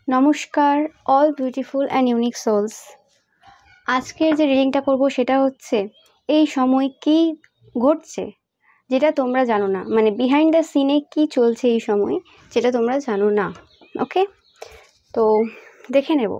নমস্কার all beautiful and unique souls. আজকের যে রিডিংটা করব সেটা হচ্ছে এই সময় কি ঘটছে যেটা তোমরা জানো না, মানে বিহাইন্ড দ্য সিনে কি চলছে এই সময় যেটা তোমরা জানো না। ওকে, তো দেখে নেব।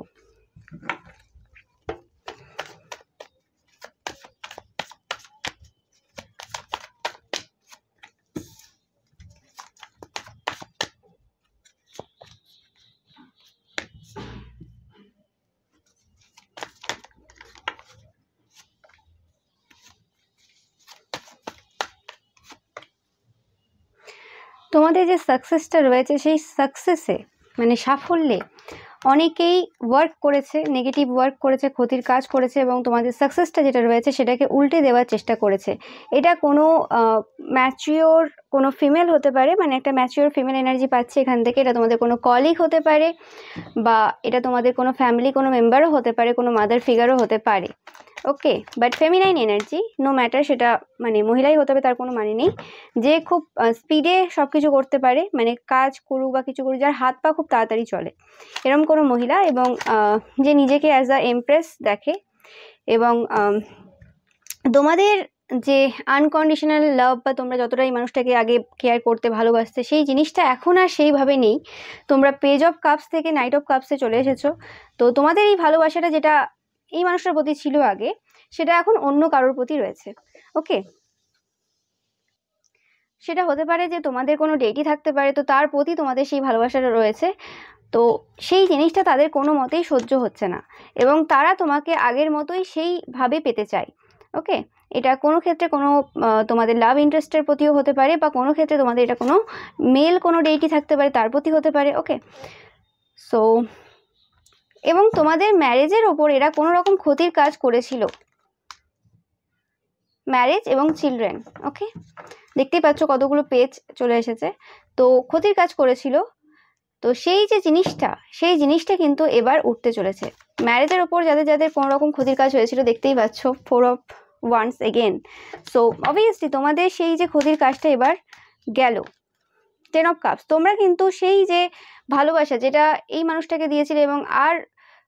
তোমাদের যে সাকসেসটা রয়েছে সেই সাকসেসে মানে সাফল্যে অনেকেই ওয়ার্ক করেছে, নেগেটিভ ওয়ার্ক করেছে, ক্ষতির কাজ করেছে এবং তোমাদের সাকসেসটা যেটা রয়েছে সেটাকে উল্টে দেওয়ার চেষ্টা করেছে। এটা কোনো ম্যাচিওর কোনো ফিমেল হতে পারে, মানে একটা ম্যাচিওর ফিমেল এনার্জি পাচ্ছে এখান থেকে। এটা তোমাদের কোনো কলিগ হতে পারে বা এটা তোমাদের কোনো ফ্যামিলি কোনো মেম্বারও হতে পারে, কোনো মাদার ফিগারও হতে পারে। Okay, but feminine energy no matter, সেটা মানে মহিলাই হতে হবে তার কোনো মানে নেই, যে খুব স্পিডে সব কিছু করতে পারে, মানে কাজ করুক বা কিছু করুক, যার হাত পা খুব তাড়াতাড়ি চলে, এরকম কোনো মহিলা, এবং যে নিজেকে অ্যাজ আ এমপ্রেস দেখে। এবং তোমাদের যে আনকন্ডিশনাল লাভ বা তোমরা যতটা এই মানুষটাকে আগে কেয়ার করতে ভালোবাসতে, সেই জিনিসটা এখন আর সেইভাবে নেই। তোমরা পেজ অফ কাপস থেকে নাইট অফ কাপসে চলে এসেছো। তো তোমাদের এই ভালোবাসাটা যেটা এই মানুষটার প্রতি ছিল আগে, সেটা এখন অন্য কারোর প্রতি রয়েছে। ওকে, সেটা হতে পারে যে তোমাদের কোনো ডেটই থাকতে পারে, তো তার প্রতি তোমাদের সেই ভালোবাসাটা রয়েছে। তো সেই জিনিসটা তাদের কোনো মতেই সহ্য হচ্ছে না এবং তারা তোমাকে আগের মতোই সেইভাবে পেতে চায়। ওকে, এটা কোনো ক্ষেত্রে কোনো তোমাদের লাভ ইন্টারেস্টের প্রতিও হতে পারে বা কোনো ক্ষেত্রে তোমাদের এটা কোনো মেল কোনো ডেটই থাকতে পারে তার প্রতি হতে পারে। ওকে, সো এবং তোমাদের ম্যারেজের ওপর এরা কোনো রকম ক্ষতির কাজ করেছিল, ম্যারেজ এবং চিলড্রেন। ওকে, দেখতেই পাচ্ছ কতগুলো পেজ চলে এসেছে। তো ক্ষতির কাজ করেছিল, তো সেই যে জিনিসটা সেই জিনিসটা কিন্তু এবার উঠতে চলেছে। ম্যারেজের ওপর যাদের যাদের কোনো রকম ক্ষতির কাজ হয়েছিল, দেখতেই পাচ্ছ 4 of Wands again. So obviously তোমাদের সেই যে ক্ষতির কাজটা এবার গেল। 10 of Cups, তোমরা কিন্তু সেই যে ভালোবাসা যেটা এই মানুষটাকে দিয়েছিলে এবং আর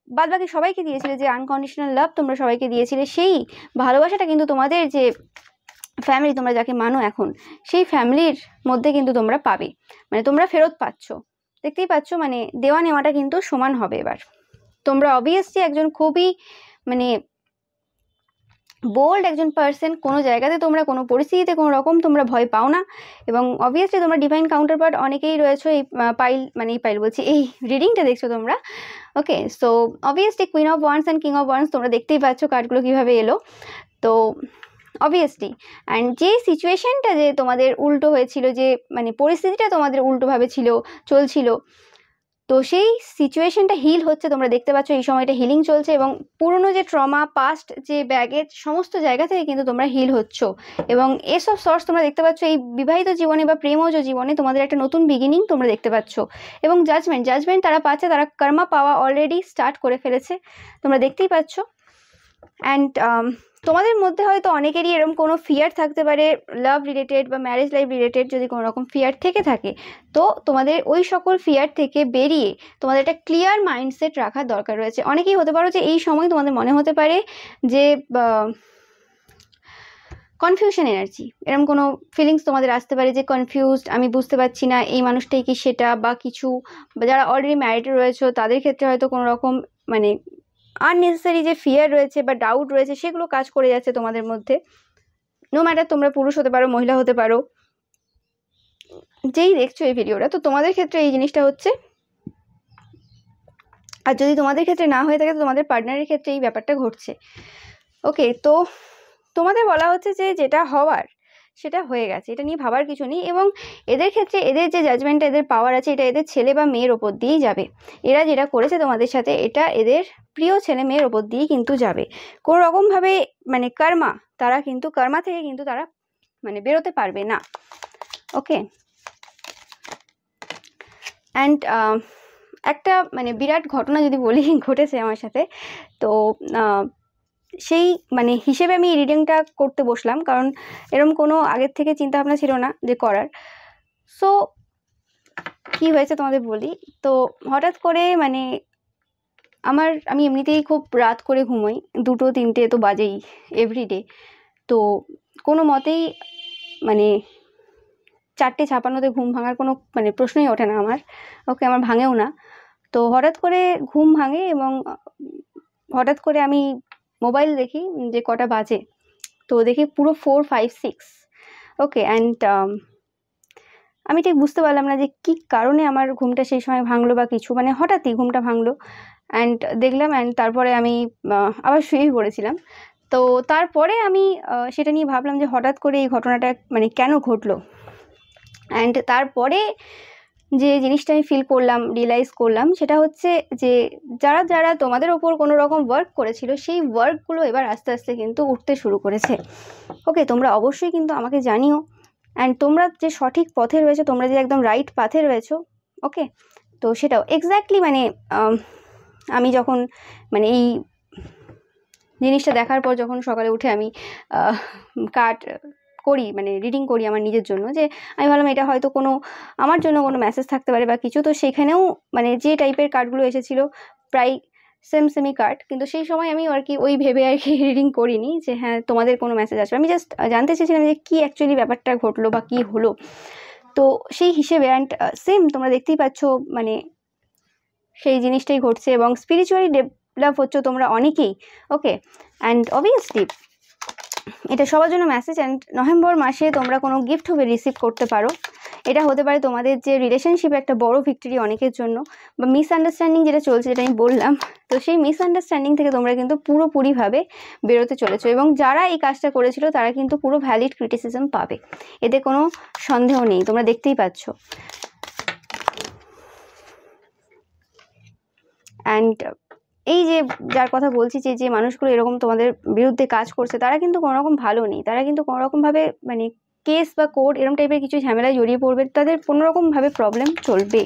বাদ বাকি সবাইকে দিয়েছিলে, যে আনকন্ডিশনাল লাভ তোমরা সবাইকে দিয়েছিলে, সেই ভালোবাসাটা কিন্তু তোমাদের যে ফ্যামিলি তোমরা যাকে মানো এখন, সেই ফ্যামিলির মধ্যে কিন্তু তোমরা পাবে, মানে তোমরা ফেরত পাচ্ছ। দেখতেই পাচ্ছ, মানে দেওয়া নেওয়াটা কিন্তু সমান হবে এবার। তোমরা অবভিয়াসলি একজন খুবই মানে বোল্ড একজন পার্সন, কোনো জায়গাতে তোমরা কোনো পরিস্থিতিতে কোনো রকম তোমরা ভয় পাও না। এবং অবভিয়াসলি তোমরা ডিভাইন কাউন্টার পার্ট অনেকেই রয়েছে এই পাইল বলছি, এই রিডিংটা দেখছো তোমরা। Okay, so obviously queen of wands and king of wands তোমরা দেখতেই পাচ্ছ কার্ডগুলো কীভাবে এলো। তো অবভিয়াসলি অ্যান্ড যে সিচুয়েশনটা যে তোমাদের উল্টো হয়েছিল, যে মানে পরিস্থিতিটা তোমাদের উল্টোভাবে চলছিল, তো সেই সিচুয়েশনটা হিল হচ্ছে। তোমরা দেখতে পাচ্ছ এই সময়টা হিলিং চলছে এবং পুরনো যে ট্রমা, পাস্ট যে ব্যাগেজ, সমস্ত জায়গা থেকে কিন্তু তোমরা হিল হচ্ছ। এবং এসব সোর্স তোমরা দেখতে পাচ্ছ এই বিবাহিত জীবনে বা প্রেমজ জীবনে তোমাদের একটা নতুন বিগিনিং তোমরা দেখতে পাচ্ছ। এবং জাজমেন্ট তারা পাচ্ছে, তারা কর্মা পাওয়া অলরেডি স্টার্ট করে ফেলেছে, তোমরা দেখতেই পাচ্ছ। অ্যান্ড তোমাদের মধ্যে হয়তো অনেকেরই এরকম কোনো ফিয়ার থাকতে পারে, লাভ রিলেটেড বা ম্যারেজ লাইফ রিলেটেড যদি কোনো রকম ফিয়ার থেকে থাকে, তো তোমাদের ওই সকল ফিয়ার থেকে বেরিয়ে তোমাদের একটা ক্লিয়ার মাইন্ডসেট রাখার দরকার রয়েছে। অনেকেই হতে পারো যে এই সময় তোমাদের মনে হতে পারে যে কনফিউশন এনার্জি, এরকম কোনো ফিলিংস তোমাদের আসতে পারে যে কনফিউজড, আমি বুঝতে পারছি না এই মানুষটাই কি সেটা বা কিছু। যারা অলরেডি ম্যারিড রয়েছে তাদের ক্ষেত্রে হয়তো কোনো রকম মানে আননেসেসারি যে ফিয়ার রয়েছে বা ডাউট রয়েছে সেগুলো কাজ করে যাচ্ছে তোমাদের মধ্যে। নো ম্যাটার তোমরা পুরুষ হতে পারো, মহিলা হতে পারো, যেই দেখছো এই ভিডিওটা, তো তোমাদের ক্ষেত্রে এই জিনিসটা হচ্ছে। আর যদি তোমাদের ক্ষেত্রে না হয়ে থাকে তো তোমাদের পার্টনারের ক্ষেত্রে এই ব্যাপারটা ঘটছে। ওকে, তো তোমাদের বলা হচ্ছে যে যেটা হওয়ার সেটা হয়ে গেছে, এটা নিয়ে ভাবার কিছু নেই। এবং এদের ক্ষেত্রে এদের যে জাজমেন্টটা, এদের পাওয়ার আছে, এটা এদের ছেলে বা মেয়ের ওপর দিয়েই যাবে। এরা যেটা করেছে তোমাদের সাথে, এটা এদের প্রিয় ছেলে মেয়ের ওপর দিয়েই কিন্তু যাবে। কোনো রকমভাবে মানে কর্মা, তারা কিন্তু কর্মা থেকে কিন্তু তারা মানে বেরোতে পারবে না। ওকে, অ্যান্ড একটা মানে বিরাট ঘটনা যদি বলি ঘটেছে আমার সাথে, তো সেই মানে হিসেবে আমি রিডিংটা করতে বসলাম, কারণ এরকম কোনো আগের থেকে চিন্তাভাবনা ছিল না যে করার। সো কি হয়েছে তোমাদের বলি। তো হঠাৎ করে মানে আমি এমনিতেই খুব রাত করে ঘুমোই, 2-3টে তো বাজেই এভরিডে। তো কোনো মতেই মানে 4:56-তে ঘুম ভাঙার কোনো মানে প্রশ্নই ওঠে না আমার। ওকে, আমার ভাঙেও না। তো হঠাৎ করে ঘুম ভাঙে এবং হঠাৎ করে আমি মোবাইল দেখি যে কটা বাজে। তো দেখি পুরো 4-5-6। ওকে, অ্যান্ড আমি ঠিক বুঝতে পারলাম না যে কী কারণে আমার ঘুমটা সেই সময় ভাঙলো বা কিছু, মানে হঠাৎই ঘুমটা ভাঙলো। অ্যান্ড দেখলাম, অ্যান্ড তারপরে আমি আবার শুয়েই পড়েছিলাম। তো তারপরে আমি সেটা নিয়ে ভাবলাম যে হঠাৎ করে এই ঘটনাটা মানে কেন ঘটলো। অ্যান্ড তারপরে যে জিনিসটা আমি ফিল করলাম, রিয়েলাইজ করলাম, সেটা হচ্ছে যে যারা যারা তোমাদের ওপর কোনো রকম ওয়ার্ক করেছিল, সেই ওয়ার্কগুলো এবার আস্তে আস্তে কিন্তু উঠতে শুরু করেছে। ওকে, তোমরা অবশ্যই কিন্তু আমাকে জানিও। অ্যান্ড তোমরা যে সঠিক পথে রয়েছো, তোমরা যে একদম রাইট পাথে রয়েছো। ওকে, তো সেটাও এক্স্যাক্টলি মানে আমি যখন মানে এই জিনিসটা দেখার পর যখন সকালে উঠে আমি কার্ড করি, মানে রিডিং করি আমার নিজের জন্য, যে আমি ভাবলাম এটা হয়তো কোনো আমার জন্য কোনো মেসেজ থাকতে পারে বা কিছু। তো সেখানেও মানে যে টাইপের কার্ডগুলো এসেছিলো প্রায় সেমই কার্ড, কিন্তু সেই সময় আমি আর কি ওই ভেবে আর কি রিডিং করিনি যে হ্যাঁ তোমাদের কোনো মেসেজ আসবে। আমি জাস্ট জানতে চেয়েছিলাম যে কী অ্যাকচুয়ালি ব্যাপারটা ঘটলো বা কী হলো। তো সেই হিসেবে অ্যান্ড সেম তোমরা দেখতেই পাচ্ছ মানে সেই জিনিসটাই ঘটছে এবং স্পিরিচুয়ালি ডেভেলপ হচ্ছে তোমরা অনেকেই। ওকে, অ্যান্ড অবভিয়াসলি এটা সবার জন্য মেসেজ। অ্যান্ড নভেম্বর মাসে তোমরা কোনো গিফট হবে রিসিভ করতে পারো। এটা হতে পারে তোমাদের যে রিলেশনশিপে একটা বড় ভিক্টরি অনেকের জন্য, বা মিসআন্ডারস্ট্যান্ডিং যেটা চলছে, যেটা আমি বললাম। তো সেই মিসআন্ডারস্ট্যান্ডিং থেকে তোমরা কিন্তু পুরোপুরিভাবে বেরোতে চলেছো এবং যারা এই কাজটা করেছিল তারা কিন্তু পুরো ভ্যালিড ক্রিটিসিজম পাবে, এতে কোনো সন্দেহ নেই, তোমরা দেখতেই পাচ্ছ। অ্যান্ড এই যে যার কথা বলছি, যে মানুষগুলো এরকম তোমাদের বিরুদ্ধে কাজ করছে, তারা কিন্তু কোনোরকম ভালো নেই। তারা কিন্তু কোনোরকমভাবে মানে কেস বা কোর্ট এরকম টাইপের কিছু ঝামেলায় জড়িয়ে পড়বে, তাদের কোনোরকমভাবে প্রবলেম চলবে।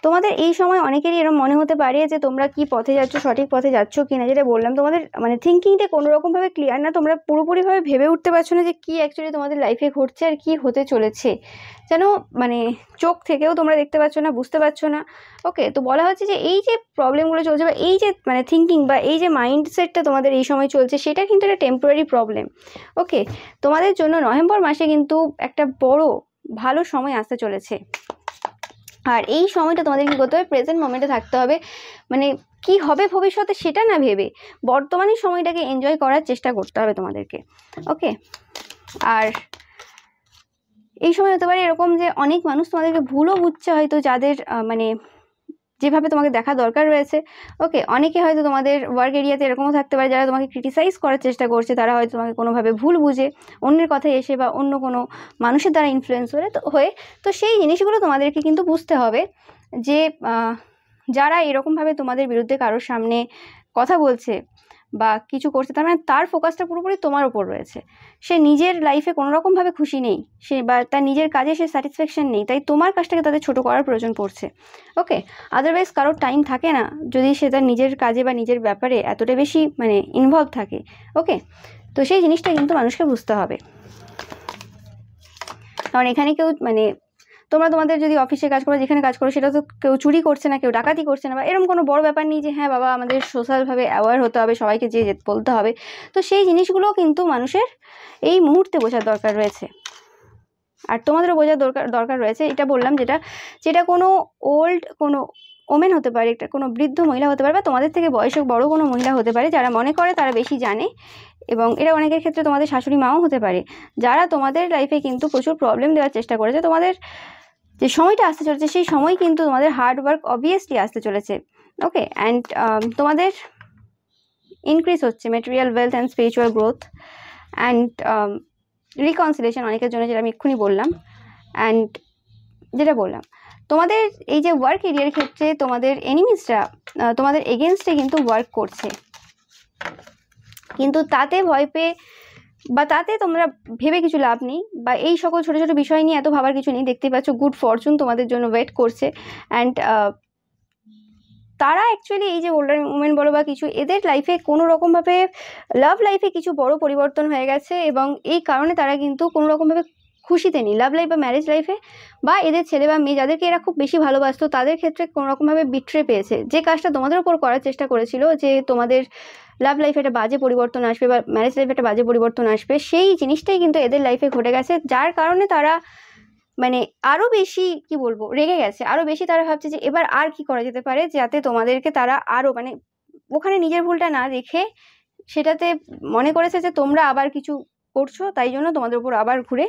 তোমাদের এই সময় অনেকেরই এরকম মনে হতে পারে যে তোমরা কি পথে যাচ্ছ, সঠিক পথে যাচ্ছ কিনা। যেটা বললাম, তোমাদের মানে থিঙ্কিংটা কোনোরকমভাবে ক্লিয়ার না, তোমরা পুরোপুরিভাবে ভেবে উঠতে পারছো না যে কী অ্যাকচুয়ালি তোমাদের লাইফে ঘটছে আর কী হতে চলেছে। যেন মানে চোখ থেকেও তোমরা দেখতে পাচ্ছ না, বুঝতে পারছো না। ওকে, তো বলা হচ্ছে যে এই যে প্রবলেমগুলো চলছে বা এই যে মানে থিঙ্কিং বা এই যে মাইন্ডসেটটা তোমাদের এই সময় চলছে, সেটা কিন্তু একটা টেম্পোরারি প্রবলেম। ওকে, তোমাদের জন্য নভেম্বর মাসে কিন্তু একটা বড় ভালো সময় আসতে চলেছে। আর এই সময়টা তোমাদের কী করতে হবে, প্রেজেন্ট মোমেন্টে থাকতে হবে। মানে কি হবে ভবিষ্যতে সেটা না ভেবে বর্তমানে সময়টাকে এনজয় করার চেষ্টা করতে হবে তোমাদেরকে। ওকে, আর এই সময় হতে পারে এরকম যে অনেক মানুষ তোমাদেরকে ভুলও বুঝছে হয়তো, যাদের মানে যেভাবে তোমাকে দেখা দরকার রয়েছে। ওকে, অনেকে হয়তো তোমাদের ওয়ার্ক এরিয়াতে এরকমও থাকতে পারে যারা তোমাকে ক্রিটিসাইজ করার চেষ্টা করছে, তারা হয়তো তোমাকে কোনোভাবে ভুল বুঝে অন্যের কথায় এসে বা অন্য কোনো মানুষের দ্বারা ইনফ্লুয়েন্স হয়ে। তো সেই জিনিসগুলো তোমাদেরকে কিন্তু বুঝতে হবে যে যারা এরকমভাবে তোমাদের বিরুদ্ধে কারোর সামনে কথা বলছে বা কিছু করছে, তার মানে তার ফোকাসটা পুরোপুরি তোমার ওপর রয়েছে। সে নিজের লাইফে কোনো রকমভাবে খুশি নেই, সে বা তার নিজের কাজে সে স্যাটিসফ্যাকশন নেই, তাই তোমার কাজটাকে তাদের ছোটো করার প্রয়োজন পড়ছে। ওকে, আদারওয়াইজ কারোর টাইম থাকে না যদি সে তার নিজের কাজে বা নিজের ব্যাপারে এতটা বেশি মানে ইনভলভ থাকে। ওকে, তো সেই জিনিসটা কিন্তু মানুষকে বুঝতে হবে। কারণ এখানে কেউ মানে তোমরা তোমাদের যদি অফিসে কাজ করো, যেখানে কাজ করো, সেটা তো কেউ চুরি করছে না, কেউ ডাকাতি করছে না, বা এরকম কোনো বড় ব্যাপার নেই যে হ্যাঁ বাবা আমাদের সোশ্যালভাবে অ্যাওয়্যার হতে হবে, সবাইকে যে বলতে হবে। তো সেই জিনিসগুলো কিন্তু মানুষের এই মুহূর্তে বোঝার দরকার রয়েছে, আর তোমাদেরও বোঝার দরকার রয়েছে। এটা বললাম যেটা কোনো ওল্ড কোনো ওমেন হতে পারে, একটা কোনো বৃদ্ধ মহিলা হতে পারে, বা তোমাদের থেকে বয়সে বড় কোনো মহিলা হতে পারে, যারা মনে করে তারা বেশি জানে। এবং এটা অনেকের ক্ষেত্রে তোমাদের শাশুড়ি মাও হতে পারে, যারা তোমাদের লাইফে কিন্তু প্রচুর প্রবলেম দেওয়ার চেষ্টা করেছে। তোমাদের যে সময়টা আসতে চলেছে সেই সময় কিন্তু তোমাদের হার্ড ওয়ার্ক অবভিয়াসলি আসতে চলেছে। ওকে, অ্যান্ড তোমাদের ইনক্রিজ হচ্ছে material wealth and spiritual growth and reconciliation অনেকের জন্য, যেটা আমি এক্ষুনি বললাম। অ্যান্ড যেটা বললাম, তোমাদের এই যে ওয়ার্ক এরিয়ার ক্ষেত্রে তোমাদের এনিমিসরা তোমাদের এগেনস্টে কিন্তু ওয়ার্ক করছে, কিন্তু তাতে ভয় পেয়ে বা তাতে তোমরা ভেবে কিছু লাভ নেই, বা এই সকল ছোটো ছোটো বিষয় নিয়ে এত ভাবার কিছু নেই। দেখতেই পাচ্ছ গুড ফরচুন তোমাদের জন্য ওয়েট করছে। অ্যান্ড তারা অ্যাকচুয়ালি এই যে ওল্ডার উমেন বলো বা কিছু, এদের লাইফে কোনো রকমভাবে লাভ লাইফে কিছু বড় পরিবর্তন হয়ে গেছে এবং এই কারণে তারা কিন্তু কোনো রকমভাবে খুশিতে নেই লাভ লাইফ বা ম্যারেজ লাইফে, বা এদের ছেলে বা মেয়ে যাদেরকে এরা খুব বেশি ভালোবাসতো তাদের ক্ষেত্রে কোনোরকমভাবে বিট্রে পেয়েছে। যে কাজটা তোমাদের উপর করার চেষ্টা করেছিল, যে তোমাদের লাভ লাইফে একটা বাজে পরিবর্তন আসবে বা ম্যারেজ লাইফে একটা বাজে পরিবর্তন আসবে, সেই জিনিসটাই কিন্তু এদের লাইফে ঘটে গেছে, যার কারণে তারা মানে আরও বেশি কি বলবো রেগে গেছে, আরও বেশি তারা ভাবছে যে এবার আর কি করা যেতে পারে যাতে তোমাদেরকে তারা আরও মানে ওখানে নিজের ভুলটা না দেখে সেটাতে মনে করেছে যে তোমরা আবার কিছু করছো, তাই জন্য তোমাদের উপর আবার ঘুরে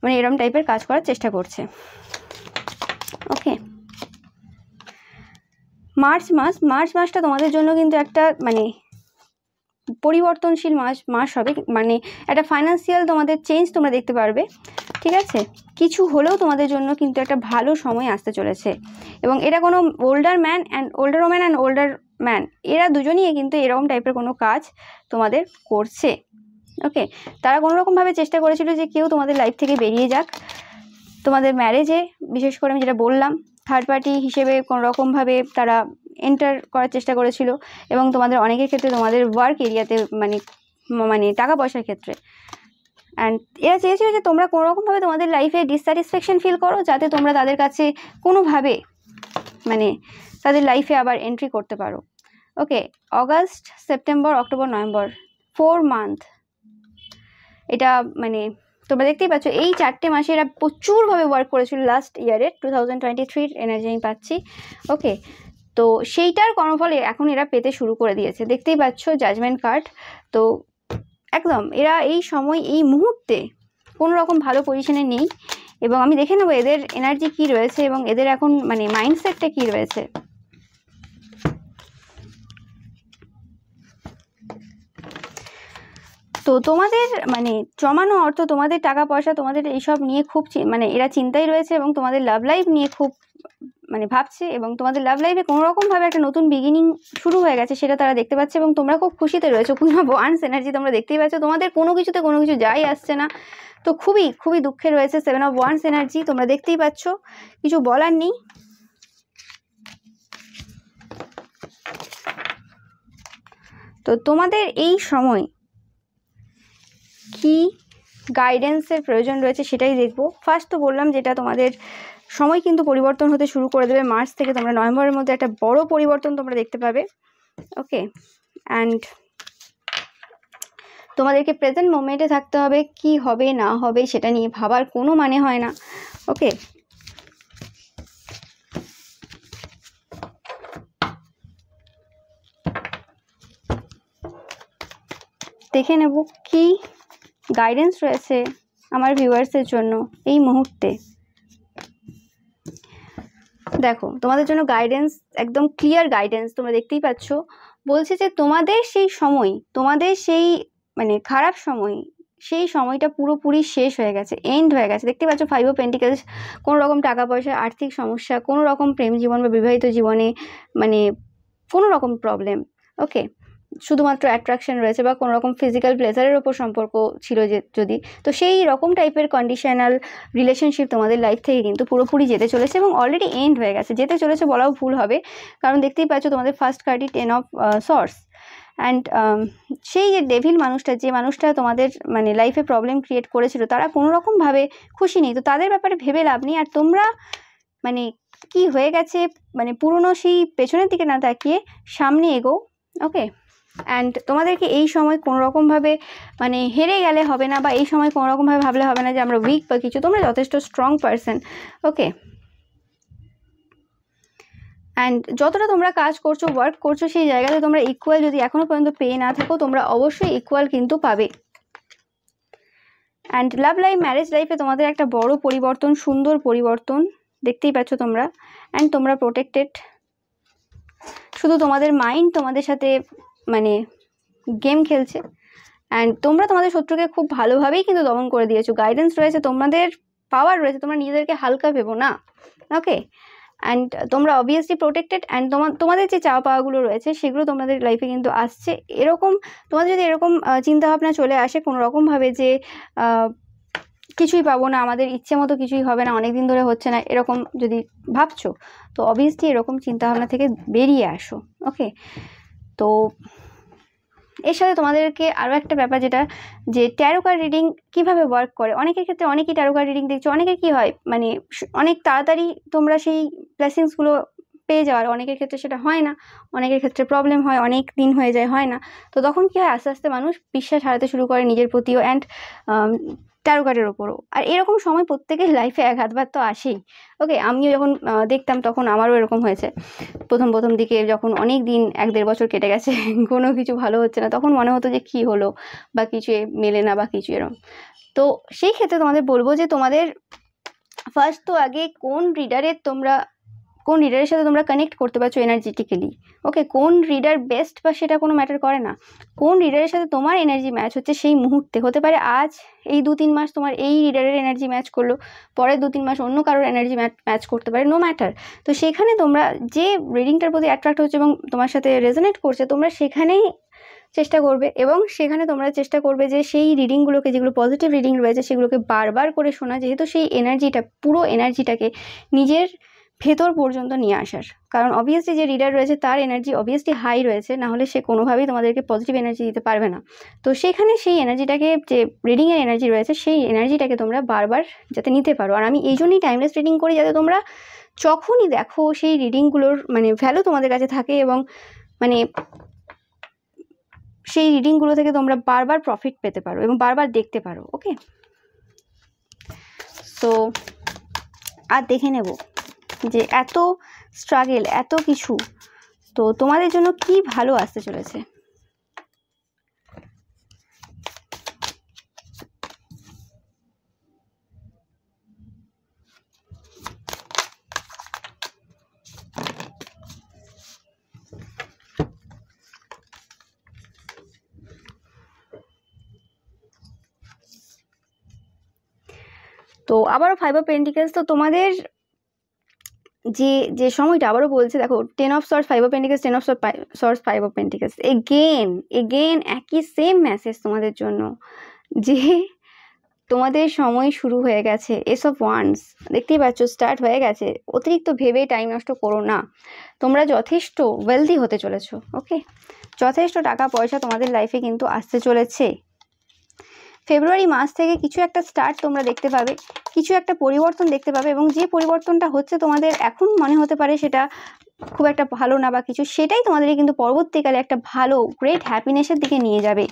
মানে এরম টাইপের কাজ করার চেষ্টা করছে। ওকে, মার্চ মাসটা তোমাদের জন্য কিন্তু একটা মানে পরিবর্তনশীল মাস হবে, মানে একটা ফাইন্যান্সিয়াল তোমাদের চেঞ্জ তোমরা দেখতে পারবে, ঠিক আছে? কিছু হলেও তোমাদের জন্য কিন্তু একটা ভালো সময় আসতে চলেছে। এবং এটা কোনো older woman and older man এরা দুজনই কিন্তু এরকম টাইপের কোনো কাজ তোমাদের করছে। ওকে, তারা কোনোরকমভাবে চেষ্টা করেছিল যে কেউ তোমাদের লাইফ থেকে বেরিয়ে যাক, তোমাদের ম্যারেজে বিশেষ করে আমি যেটা বললাম থার্ড পার্টি হিসেবে কোনোরকমভাবে তারা এন্টার করার চেষ্টা করেছিল, এবং তোমাদের অনেকের ক্ষেত্রে তোমাদের ওয়ার্ক এরিয়াতে মানে টাকা পয়সার ক্ষেত্রে। অ্যান্ড এরা চেয়েছিল যে তোমরা কোনোরকমভাবে তোমাদের লাইফে ডিসস্যাটিসফ্যাকশন ফিল করো, যাতে তোমরা তাদের কাছে কোনোভাবে মানে তাদের লাইফে আবার এন্ট্রি করতে পারো। Okay, August, September, October, November 4 month, এটা মানে তোমরা দেখতেই পাচ্ছ এই 4টে মাসে এরা প্রচুরভাবে ওয়ার্ক করেছিল লাস্ট ইয়ারে 2023 এনার্জি আমি পাচ্ছি। ওকে, তো সেইটার কর্মফল এখন এরা পেতে শুরু করে দিয়েছে, দেখতেই পাচ্ছ জাজমেন্ট কার্ড। তো একদম এরা এই সময় এই মুহূর্তে কোনো রকম ভালো পজিশনে নেই, এবং আমি দেখে নেবো এদের এনার্জি কি রয়েছে এবং এদের এখন মানে মাইন্ডসেটটা কি রয়েছে। তো তোমাদের মানে জমানো অর্থ, তোমাদের টাকা পয়সা, তোমাদের এইসব নিয়ে খুব মানে এরা চিন্তায় রয়েছে, এবং তোমাদের লাভ লাইফ নিয়ে খুব মানে ভাবছে, এবং তোমাদের লাভ লাইফে কোনোরকমভাবে একটা নতুন বিগিনিং শুরু হয়ে গেছে সেটা তারা দেখতে পাচ্ছে, এবং তোমরা খুব খুশিতে রয়েছো। কুইন অফ ওয়ান্স এনার্জি তোমরা দেখতেই পাচ্ছ, তোমাদের কোনো কিছুতে কোনো কিছু যাই আসছে না, তো খুবই খুবই দুঃখে রয়েছে। 7 অফ ওয়ান্স এনার্জি তোমরা দেখতেই পাচ্ছ, কিছু বলার নেই। তো তোমাদের এই সময় কি গাইডেন্সের প্রয়োজন রয়েছে সেটাই দেখব। ফার্স্ট তো বললাম যেটা তোমাদের সময় কিন্তু পরিবর্তন হতে শুরু করে দেবে মার্চ থেকে, তোমরা নভেম্বরের মধ্যে একটা বড় পরিবর্তন তোমরা দেখতে পাবে। ওকে, অ্যান্ড তোমাদেরকে প্রেজেন্ট মোমেন্টে থাকতে হবে, কি হবে না হবে সেটা নিয়ে ভাবার কোনো মানে হয় না। ওকে, দেখে নেব কি গাইডেন্স রয়েছে আমার ভিউয়ার্সের জন্য এই মুহূর্তে। দেখো তোমাদের জন্য গাইডেন্স একদম ক্লিয়ার গাইডেন্স তোমরা দেখতেই পাচ্ছ, বলছে যে তোমাদের সেই সময়, তোমাদের সেই মানে খারাপ সময়, সেই সময়টা পুরোপুরি শেষ হয়ে গেছে, এন্ড হয়ে গেছে। দেখতে পাচ্ছ 5 অফ পেন্টিকেলস, কোনো রকম টাকা পয়সা, আর্থিক সমস্যা, কোনো রকম প্রেম জীবন বা বিবাহিত জীবনে মানে কোনো রকম প্রবলেম। ওকে, শুধুমাত্র অ্যাট্রাকশন রয়েছে বা কোনো রকম ফিজিক্যাল প্লেজারের ওপর সম্পর্ক ছিল যে যদি, তো সেই রকম টাইপের কন্ডিশনাল রিলেশনশিপ তোমাদের লাইফ থেকে কিন্তু পুরোপুরি যেতে চলেছে, এবং অলরেডি এন্ড হয়ে গেছে। যেতে চলেছে বলাও ভুল হবে, কারণ দেখতেই পাচ্ছ তোমাদের ফার্স্ট কার্ডই 10 অফ সর্টস। অ্যান্ড সেই যে ডেভিল মানুষটা, যে মানুষটা তোমাদের মানে লাইফে প্রবলেম ক্রিয়েট করেছিল, তারা কোনো রকমভাবে খুশি নেই। তো তাদের ব্যাপারে ভেবে লাভ নেই, আর তোমরা মানে কি হয়ে গেছে মানে পুরনো সেই পেছনের দিকে না তাকিয়ে সামনে এগো। ওকে, অ্যান্ড তোমাদেরকে এই সময় কোনোরকমভাবে মানে হেরে গেলে হবে না, বা এই সময় কোনোরকমভাবে ভাবলে হবে না যে আমরা উইক বা কিছু, তোমরা যথেষ্ট স্ট্রং পারসন। ওকে, অ্যান্ড যতটা তোমরা কাজ করছো, ওয়ার্ক করছো, সেই জায়গাতে তোমরা ইকুয়াল যদি এখনও পর্যন্ত পেয়ে না থাকো, তোমরা অবশ্যই ইকুয়াল কিন্তু পাবে। অ্যান্ড লাভ লাইফ, ম্যারেজ লাইফে তোমাদের একটা বড় পরিবর্তন, সুন্দর পরিবর্তন দেখতেই পাচ্ছ তোমরা। অ্যান্ড তোমরা প্রোটেক্টেড, শুধু তোমাদের মাইন্ড তোমাদের সাথে মানে গেম খেলছে, অ্যান্ড তোমরা তোমাদের শত্রুকে খুব ভালোভাবেই কিন্তু দমন করে দিয়েছো। গাইডেন্স রয়েছে, তোমাদের পাওয়ার রয়েছে, তোমরা নিজেদেরকে হালকা ভেবো না। ওকে, অ্যান্ড তোমরা অবভিয়াসলি প্রোটেক্টেড, অ্যান্ড তোমাদের যে চাওয়া পাওয়াগুলো রয়েছে সেগুলো তোমাদের লাইফে কিন্তু আসছে। এরকম তোমাদের যদি এরকম চিন্তাভাবনা চলে আসে কোনো রকমভাবে যে কিছুই পাবো না, আমাদের ইচ্ছে মতো কিছুই হবে না, অনেক দিন ধরে হচ্ছে না, এরকম যদি ভাবছো, তো অবভিয়াসলি এরকম চিন্তাভাবনা থেকে বেরিয়ে আসো। ওকে, তো এর সাথে তোমাদেরকে আরও একটা ব্যাপার, যেটা যে ট্যারো কার্ড রিডিং কীভাবে ওয়ার্ক করে। অনেকের ক্ষেত্রে অনেকেই ট্যারো কার্ড রিডিং দেখছো, অনেকের কী হয় মানে অনেক তাড়াতাড়ি তোমরা সেই ব্লেসিংসগুলো পেয়ে যাওয়ার, অনেকের ক্ষেত্রে সেটা হয় না, অনেকের ক্ষেত্রে প্রবলেম হয়, অনেক দিন হয়ে যায় হয় না। তো তখন কী হয়, আস্তে আস্তে মানুষ বিশ্বাস হারাতে শুরু করে নিজের প্রতিও অ্যান্ড ট্যারো কার্ডের ওপরও। আর এরকম সময় প্রত্যেকের লাইফে এক হাতবার তো আসেই। ওকে, আমিও যখন দেখতাম তখন আমারও এরকম হয়েছে। প্রথম দিকে যখন অনেক দিন 1-1.5 বছর কেটে গেছে কোনো কিছু ভালো হচ্ছে না, তখন মনে হতো যে কী হলো বা কিছু মেলে না বা কিছু এরকম। তো সেই ক্ষেত্রে তোমাদের বলবো যে তোমাদের ফার্স্ট তো আগে কোন রিডারের সাথে তোমরা কানেক্ট করতে পারছো এনার্জেটিক্যালি। ওকে, কোন রিডার বেস্ট বা সেটা কোনো ম্যাটার করে না, কোন রিডারের সাথে তোমার এনার্জি ম্যাচ হচ্ছে সেই মুহূর্তে। হতে পারে আজ এই 2-3 মাস তোমার এই রিডারের এনার্জি ম্যাচ করলো, পরের 2-3 মাস অন্য কারোর এনার্জি ম্যাচ করতে পারে, নো ম্যাটার। তো সেখানে তোমরা যে রিডিংটার প্রতি অ্যাট্রাক্ট হচ্ছে এবং তোমার সাথে রেজোনেট করছে, তোমরা সেখানেই চেষ্টা করবে এবং সেখানে তোমরা চেষ্টা করবে যে সেই রিডিংগুলোকে, যেগুলো পজিটিভ রিডিং রয়েছে সেগুলোকে বারবার করে শোনা, যেহেতু সেই এনার্জিটা, পুরো এনার্জিটাকে নিজের ভেতর পর্যন্ত নিয়ে আসার। কারণ অবভিয়াসলি যে রিডার রয়েছে তার এনার্জি অবভিয়াসলি হাই রয়েছে, নাহলে সে কোনোভাবেই তোমাদেরকে পজিটিভ এনার্জি দিতে পারবে না। তো সেখানে সেই এনার্জিটাকে, যে রিডিংয়ের এনার্জি রয়েছে সেই এনার্জিটাকে তোমরা বারবার যাতে নিতে পারো। আর আমি এই জন্যই টাইমলেস রিডিং করি, যাতে তোমরা যখনই দেখো সেই রিডিংগুলোর মানে ভ্যালু তোমাদের কাছে থাকে এবং মানে সেই রিডিংগুলো থেকে তোমরা বারবার প্রফিট পেতে পারো এবং বারবার দেখতে পারো। ওকে, সো আর দেখে নেব যে এত স্ট্রাগল, এত কিছু, তো তোমাদের জন্য কি ভালো আসতে চলেছে। তো আবারও 5 অফ পেন্টিকলস। তো তোমাদের যে সময়টা আবারও বলছে, দেখো 10 of sorts, 5 of pentacles, 10 of sorts, 5 of pentacles, again একই সেম মেসেজ তোমাদের জন্য, যে তোমাদের সময় শুরু হয়ে গেছে। এস অফ ওয়ান্স, দেখতেই পাচ্ছ স্টার্ট হয়ে গেছে। অতিরিক্ত ভেবে টাইম নষ্ট করো না, তোমরা যথেষ্ট ওয়েলদি হতে চলেছো। ওকে, যথেষ্ট টাকা পয়সা তোমাদের লাইফে কিন্তু আসতে চলেছে। ফেব্রুয়ারি মাস থেকে কিছু একটা স্টার্ট তোমরা দেখতে পাবে, কিছু একটা পরিবর্তন দেখতে পাবে, এবং যে পরিবর্তনটা হচ্ছে তোমাদের এখন মনে হতে পারে সেটা খুব একটা ভালো না বা কিছু, সেটাই তোমাদেরকে কিন্তু পরবর্তীকালে একটা ভালো গ্রেট হ্যাপিনেসের দিকে নিয়ে যাবে।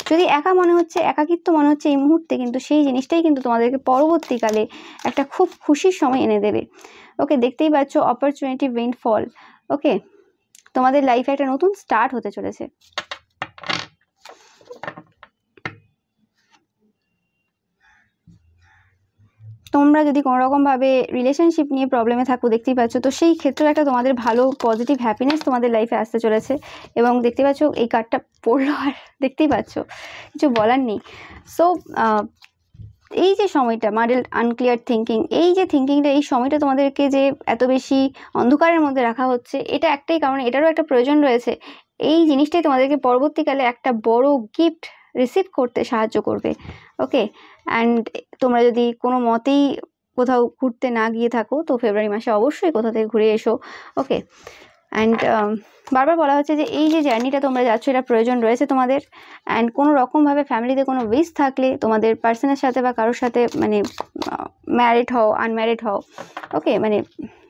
যদি একা মনে হচ্ছে, একাকিত্ব মনে হচ্ছে এই মুহূর্তে, কিন্তু সেই জিনিসটাই কিন্তু তোমাদেরকে পরবর্তীকালে একটা খুব খুশির সময় এনে দেবে। ওকে, দেখতেই পাচ্ছ অপরচুনিটি উইন্ডফল। ওকে, তোমাদের লাইফে একটা নতুন স্টার্ট হতে চলেছে। তোমরা যদি কোনো রকমভাবে রিলেশনশিপ নিয়ে প্রবলেমে থাকো, দেখতেই পাচ্ছ, তো সেই ক্ষেত্রে একটা তোমাদের ভালো পজিটিভ হ্যাপিনেস তোমাদের লাইফে আসতে চলেছে। এবং দেখতে পাচ্ছ এই কার্ডটা পড়লো, আর দেখতেই পাচ্ছ কিছু বলার নেই। সো এই যে সময়টা মাডেল আনক্লিয়ার থিঙ্কিং, এই যে থিঙ্কিংটা, এই সময়টা তোমাদেরকে যে এত বেশি অন্ধকারের মধ্যে রাখা হচ্ছে, এটা একটাই কারণ, এটারও একটা প্রয়োজন রয়েছে। এই জিনিসটাই তোমাদেরকে পরবর্তীকালে একটা বড় গিফট রিসিভ করতে সাহায্য করবে। ওকে, অ্যান্ড তোমরা যদি কোনো মতেই কোথাও ঘুরতে না গিয়ে থাকো, তো ফেব্রুয়ারি মাসে অবশ্যই কোথা থেকে ঘুরে এসো। ওকে, অ্যান্ড বারবার বলা হচ্ছে যে এই যে জার্নিটা তোমরা যাচ্ছ, এটা প্রয়োজন রয়েছে তোমাদের। অ্যান্ড কোনো রকমভাবে ফ্যামিলিতে কোনো উইশ থাকলে, তোমাদের পার্সনের সাথে বা কারোর সাথে, মানে ম্যারিড হও, আনম্যারিড হও, ওকে, মানে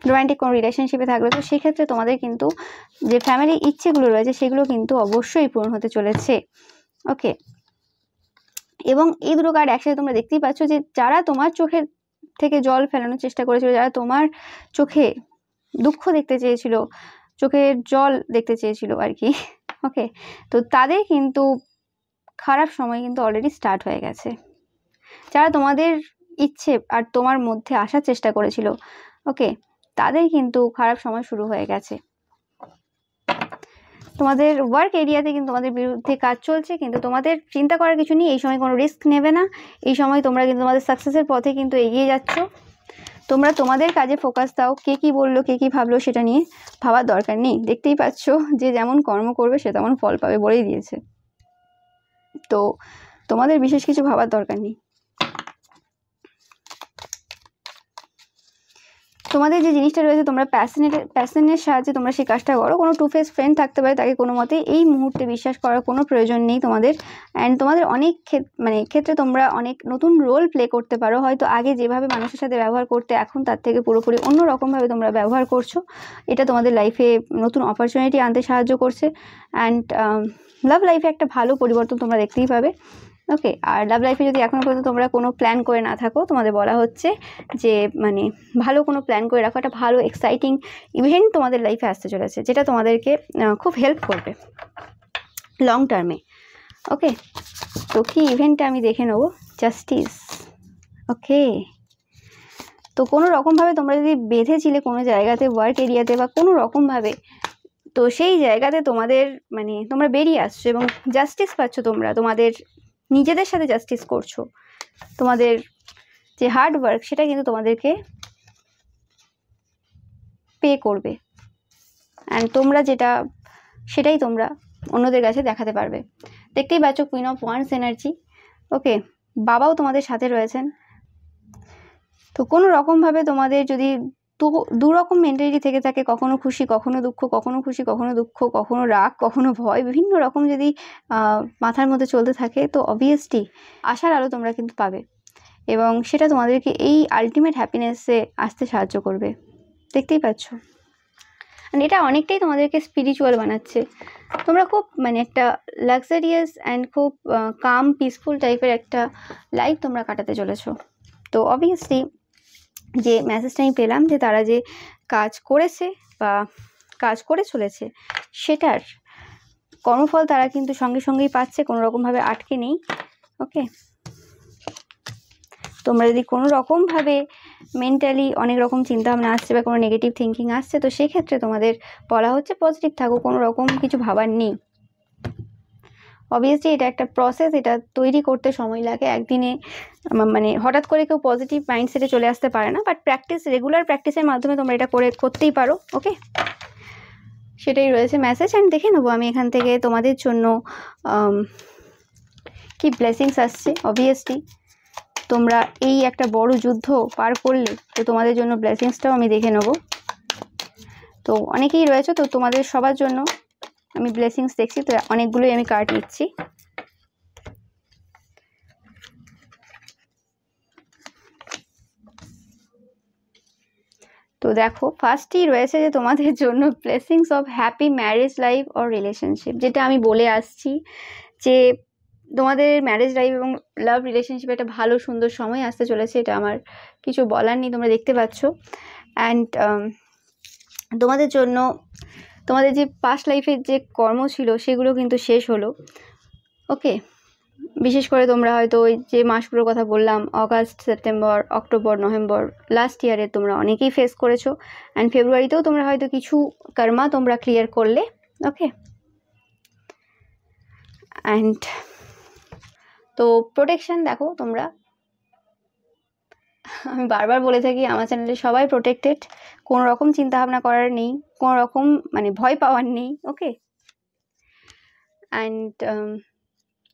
রোম্যান্টিক কোনো রিলেশনশিপে থাকলে, তো সেক্ষেত্রে তোমাদের কিন্তু যে ফ্যামিলির ইচ্ছেগুলো রয়েছে সেগুলো কিন্তু অবশ্যই পূরণ হতে চলেছে। ওকে, এবং এই দুটো কার্ড একসাথে তোমরা দেখতেই পাচ্ছ যে যারা তোমার চোখের থেকে জল ফেলানোর চেষ্টা করেছিল, যারা তোমার চোখে দুঃখ দেখতে চেয়েছিল, চোখের জল দেখতে চেয়েছিল আর কি, ওকে, তো তাদের কিন্তু খারাপ সময় কিন্তু অলরেডি স্টার্ট হয়ে গেছে। যারা তোমাদের ইচ্ছে আর তোমার মধ্যে আসার চেষ্টা করেছিল, ওকে, তাদের কিন্তু খারাপ সময় শুরু হয়ে গেছে। তোমাদের ওয়ার্ক এরিয়াতে কিন্তু তোমাদের বিরুদ্ধে কাজ চলছে, কিন্তু তোমাদের চিন্তা করার কিছু নেই, এই সময় কোনো রিস্ক নেবে না। এই সময় তোমরা কিন্তু তোমাদের সাকসেসের পথে কিন্তু এগিয়ে যাচ্ছ। তোমরা তোমাদের কাজে ফোকাস দাও, কে কী বললো, কে কী ভাবলো সেটা নিয়ে ভাবার দরকার নেই। দেখতেই পাচ্ছ যে যেমন কর্ম করবে সে তেমন ফল পাবে বলেই দিয়েছে, তো তোমাদের বিশেষ কিছু ভাবার দরকার নেই। তোমাদের যে জিনিসটা রয়েছে তোমরা প্যাশনের সাহায্যে তোমরা সেই কাজটা করো। কোনো টু ফেস ফ্রেন্ড থাকতে পারে, তাকে কোনো মতে এই মুহূর্তে বিশ্বাস করার কোনো প্রয়োজন নেই তোমাদের। অ্যান্ড তোমাদের অনেক ক্ষেত্রে তোমরা অনেক নতুন রোল প্লে করতে পারো। হয়তো আগে যেভাবে মানুষের সাথে ব্যবহার করতে, এখন তার থেকে পুরোপুরি অন্য রকমভাবে তোমরা ব্যবহার করছো। এটা তোমাদের লাইফে নতুন অপরচুনিটি আনতে সাহায্য করছে। অ্যান্ড লাভ লাইফে একটা ভালো পরিবর্তন তোমরা দেখতেই পাবে। ওকে, আর লাভ লাইফে যদি এখনও পর্যন্ত তোমরা কোনো প্ল্যান করে না থাকো, তোমাদের বলা হচ্ছে যে মানে ভালো কোনো প্ল্যান করে রাখো। একটা ভালো এক্সাইটিং ইভেন্ট তোমাদের লাইফে আসতে চলেছে, যেটা তোমাদেরকে খুব হেল্প করবে লং টার্মে। ওকে, তো কী ইভেন্টটা আমি দেখে নেবো। জাস্টিস। ওকে, তো কোনো রকমভাবে তোমরা যদি বেঁধেছিলে কোনো জায়গাতে, ওয়ার্ক এরিয়াতে বা কোনো রকমভাবে, তো সেই জায়গাতে তোমাদের মানে তোমরা বেরিয়ে আসছো এবং জাস্টিস পাচ্ছ। তোমরা তোমাদের নিজেদের সাথে জাস্টিস করছো। তোমাদের যে হার্ড ওয়ার্ক সেটা কিন্তু তোমাদেরকে পে করবে। অ্যান্ড তোমরা যেটা, সেটাই তোমরা অন্যদের কাছে দেখাতে পারবে। দেখতেই পাচ্ছ কুইন অফ ওয়ান্স এনার্জি। ওকে, বাবাও তোমাদের সাথে রয়েছেন। তো কোনো রকমভাবে তোমাদের যদি দু রকম মেন্টালিটি থেকে থাকে, কখনো খুশি কখনো দুঃখ, কখনো খুশি কখনো দুঃখ, কখনো রাগ কখনো ভয়, বিভিন্ন রকম যদি মাথার মধ্যে চলতে থাকে, তো অবভিয়াসলি আশার আলো তোমরা কিন্তু পাবে এবং সেটা তোমাদেরকে এই আলটিমেট হ্যাপিনেসে আসতে সাহায্য করবে। দেখতেই পাচ্ছ, অ্যান্ড এটা অনেকটাই তোমাদেরকে স্পিরিচুয়াল বানাচ্ছে। তোমরা খুব মানে একটা লাক্সারিয়াস অ্যান্ড খুব কাম পিসফুল টাইপের একটা লাইফ তোমরা কাটাতে চলেছো। তো অবভিয়াসলি যে মেসেজটা আমি পেলাম যে তারা যে কাজ করেছে বা কাজ করে চলেছে, সেটার কর্মফল তারা কিন্তু সঙ্গে সঙ্গেই পাচ্ছে, কোনো রকমভাবে আটকে নেই। ওকে, তোমরা যদি কোনো রকমভাবে মেন্টালি অনেক রকম চিন্তাভাবনা আসছে বা কোনো নেগেটিভ থিঙ্কিং আসছে, তো সেক্ষেত্রে তোমাদের বলা হচ্ছে পজিটিভ থাকো, কোনো রকম কিছু ভাবার নেই। অবভিয়াসলি এটা একটা প্রসেস, এটা তৈরি করতে সময় লাগে। একদিনে মানে হঠাৎ করে কেউ পজিটিভ মাইন্ডসেটে চলে আসতে পারে না, বাট রেগুলার প্র্যাকটিসের মাধ্যমে তোমরা এটা করতেই পারো। ওকে, সেটাই রয়েছে মেসেজ। অ্যান্ড দেখে নেবো আমি এখান থেকে তোমাদের জন্য কি ব্লেসিংস আসছে। অবভিয়াসলি তোমরা এই একটা বড় যুদ্ধ পার করলে, তো তোমাদের জন্য ব্লেসিংসটাও আমি দেখে নেব। তো অনেকেই রয়েছে, তো তোমাদের সবার জন্য আমি ব্লেসিংস দেখছি। তো অনেকগুলোই আমি কার্ড নিচ্ছি। তো দেখো, ফার্স্টই রয়েছে যে তোমাদের জন্য blessings of happy marriage life or relationship, যেটা আমি বলে আসছি যে তোমাদের ম্যারেজ লাইফ এবং লাভ রিলেশনশিপে একটা ভালো সুন্দর সময় আসতে চলেছে। এটা আমার কিছু বলার নেই, তোমরা দেখতে পাচ্ছ। অ্যান্ড তোমাদের জন্য তোমাদের যে পাস্ট লাইফের যে কর্ম ছিল সেগুলো কিন্তু শেষ হলো। ওকে, বিশেষ করে তোমরা হয়তো ওই যে মাসগুলোর কথা বললাম, August, September, October, November, last ইয়ারে তোমরা অনেকেই ফেস করেছো। অ্যান্ড ফেব্রুয়ারিতেও তোমরা হয়তো কিছু কর্মা তোমরা ক্লিয়ার করলে। ওকে, অ্যান্ড তো প্রোটেকশন দেখো তোমরা, আমি বারবার বলে থাকি আমার চ্যানেলে সবাই প্রোটেক্টেড, কোনো রকম চিন্তাভাবনা করার নেই, কোনো রকম মানে ভয় পাওয়ার নেই। ওকে, অ্যান্ড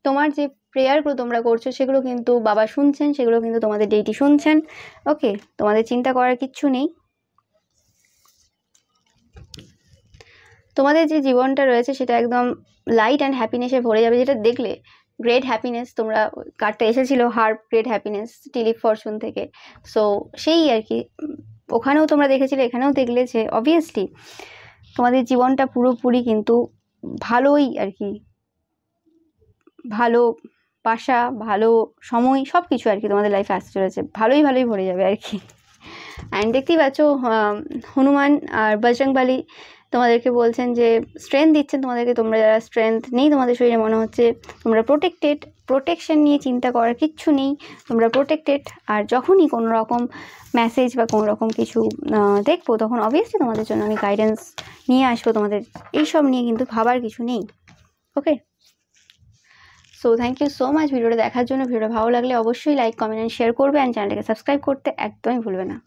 তোমার যে প্রেয়ারগুলো তোমরা করছো সেগুলো কিন্তু বাবা শুনছেন, সেগুলো কিন্তু তোমাদের ডেইটি শুনছেন। ওকে, তোমাদের চিন্তা করার কিচ্ছু নেই। তোমাদের যে জীবনটা রয়েছে সেটা একদম লাইট অ্যান্ড হ্যাপিনেসে ভরে যাবে, যেটা দেখলে গ্রেট হ্যাপিনেস। তোমরা কার্ডটা এসেছিলো harp, great happiness, tulip Fortune থেকে। সো সেই আর কি, ওখানেও তোমরা দেখেছিলে, এখানেও দেখলে যে অবভিয়াসলি তোমাদের জীবনটা পুরোপুরি কিন্তু ভালোই আর কি, ভালো বাসা, ভালো সময়, সব কিছু আর কি তোমাদের লাইফে আসতে চলেছে, ভালোই ভরে যাবে আর কি। অ্যান্ড দেখতেই পাচ্ছ হনুমান আর বজরংবলী তোমাদেরকে বলছেন যে স্ট্রেংথ দিচ্ছেন তোমাদেরকে। তোমরা যারা স্ট্রেংথ নেই তোমাদের শরীরে, মনে হচ্ছে তোমরা প্রোটেক্টেড, প্রোটেকশন নিয়ে চিন্তা করার কিচ্ছু নেই, তোমরা প্রোটেক্টেড। আর যখনই কোনো রকম মেসেজ বা কোনো রকম কিছু দেখবো, তখন অবভিয়াসলি তোমাদের জন্য আমি গাইডেন্স নিয়ে আসবো। তোমাদের এইসব নিয়ে কিন্তু ভাবার কিছু নেই। Okay, so thank you so much ভিডিওটা দেখার জন্য। ভিডিওটা ভালো লাগলে অবশ্যই লাইক, কমেন্ট অ্যান্ড শেয়ার করবে, অ্যান্ড চ্যানেলটাকে সাবস্ক্রাইব করতে একদমই ভুলবে না।